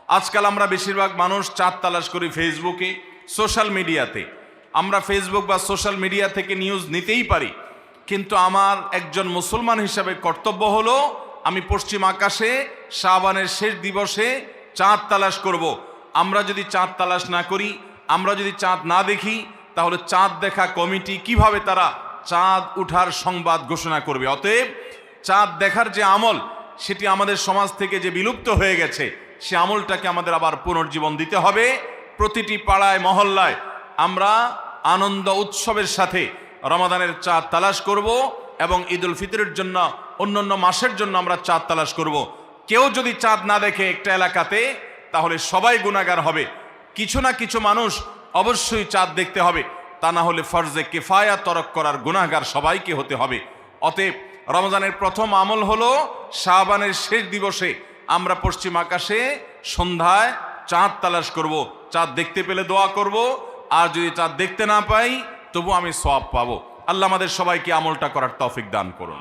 আজকাল আমরা বেশিরভাগ মানুষ চাঁদ তালাশ করি ফেসবুকে, সোশ্যাল মিডিয়াতে। আমরা ফেসবুক বা সোশ্যাল মিডিয়া থেকে নিউজ নিতেই পারি, কিন্তু আমার একজন মুসলমান হিসাবে কর্তব্য হলো আমি পশ্চিম আকাশে শাবানের শেষ দিবসে চাঁদ তালাশ করব। আমরা যদি চাঁদ তালাশ না করি, আমরা যদি চাঁদ না দেখি, তাহলে চাঁদ দেখা কমিটি কিভাবে তারা চাঁদ উঠার সংবাদ ঘোষণা করবে? অতএব চাঁদ দেখার যে আমল, সেটি আমাদের সমাজ থেকে যে বিলুপ্ত হয়ে গেছে, সে আমলটাকে আমাদের আবার পুনর্জীবন দিতে হবে। প্রতিটি পাড়ায় মহল্লায় আমরা আনন্দ উৎসবের সাথে রমাদানের চাঁদ তালাশ করব এবং ঈদুল ফিতরের জন্য, অন্যান্য মাসের জন্য আমরা চাঁদ তালাশ করব। কেউ যদি চাঁদ না দেখে একটা এলাকাতে, তাহলে সবাই গুনাহগার হবে। কিছু না কিছু মানুষ অবশ্যই চাঁদ দেখতে হবে, তা না হলে ফরজে কিফায়া তরক করার গুনাহগার সবাইকে হতে হবে। অতএব রমজানের প্রথম আমল হলো শাবানের শেষ দিবসে আমরা পশ্চিম আকাশে সন্ধ্যায় চাঁদ তালাশ করব। চাঁদ দেখতে পেলে দোয়া করব, আর যদি চাঁদ দেখতে না পাই তবু আমি সওয়াব পাবো। আল্লাহ আমাদের সবাইকে আমলটা করার তৌফিক দান করুন।